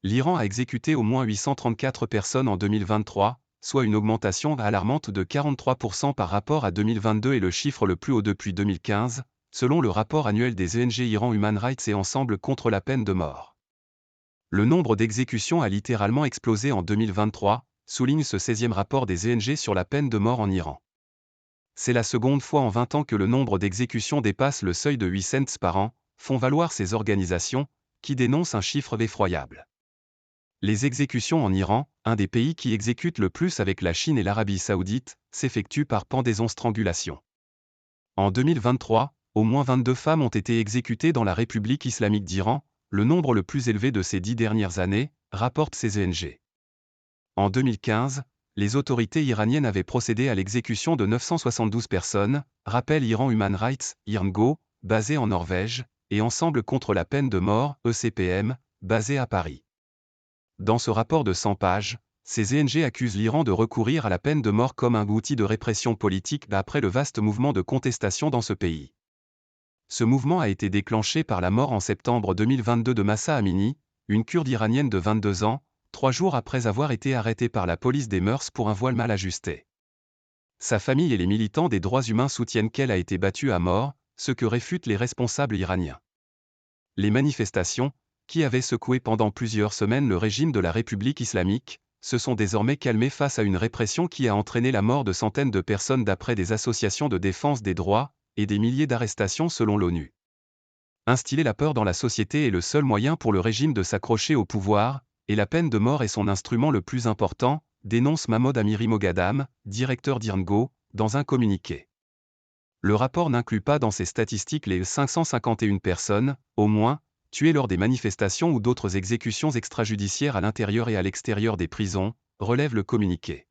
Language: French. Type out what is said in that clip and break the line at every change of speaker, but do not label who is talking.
L'Iran a exécuté au moins 834 personnes en 2023, soit une augmentation alarmante de 43% par rapport à 2022 et le chiffre le plus haut depuis 2015, selon le rapport annuel des ONG Iran Human Rights et Ensemble contre la peine de mort. Le nombre d'exécutions a littéralement explosé en 2023, souligne ce 16e rapport des ONG sur la peine de mort en Iran. C'est la seconde fois en 20 ans que le nombre d'exécutions dépasse le seuil de 8 cents par an, font valoir ces organisations, qui dénoncent un chiffre effroyable. Les exécutions en Iran, un des pays qui exécute le plus avec la Chine et l'Arabie Saoudite, s'effectuent par pendaison-strangulation. En 2023, au moins 22 femmes ont été exécutées dans la République islamique d'Iran, le nombre le plus élevé de ces 10 dernières années, rapportent ces ONG. En 2015, les autorités iraniennes avaient procédé à l'exécution de 972 personnes, rappelle Iran Human Rights, IRNGO, basé en Norvège, et Ensemble contre la peine de mort, ECPM, basé à Paris. Dans ce rapport de 100 pages, ces ONG accusent l'Iran de recourir à la peine de mort comme un outil de répression politique après le vaste mouvement de contestation dans ce pays. Ce mouvement a été déclenché par la mort en septembre 2022 de Mahsa Amini, une Kurde iranienne de 22 ans, 3 jours après avoir été arrêtée par la police des mœurs pour un voile mal ajusté. Sa famille et les militants des droits humains soutiennent qu'elle a été battue à mort, ce que réfutent les responsables iraniens. Les manifestations, qui avaient secoué pendant plusieurs semaines le régime de la République islamique, se sont désormais calmées face à une répression qui a entraîné la mort de centaines de personnes d'après des associations de défense des droits, et des milliers d'arrestations selon l'ONU. Instiller la peur dans la société est le seul moyen pour le régime de s'accrocher au pouvoir, et la peine de mort est son instrument le plus important, dénonce Mahmoud Amiri Moghadam, directeur d'IRNGO, dans un communiqué. Le rapport n'inclut pas dans ses statistiques les 551 personnes, au moins, tuées lors des manifestations ou d'autres exécutions extrajudiciaires à l'intérieur et à l'extérieur des prisons, relève le communiqué.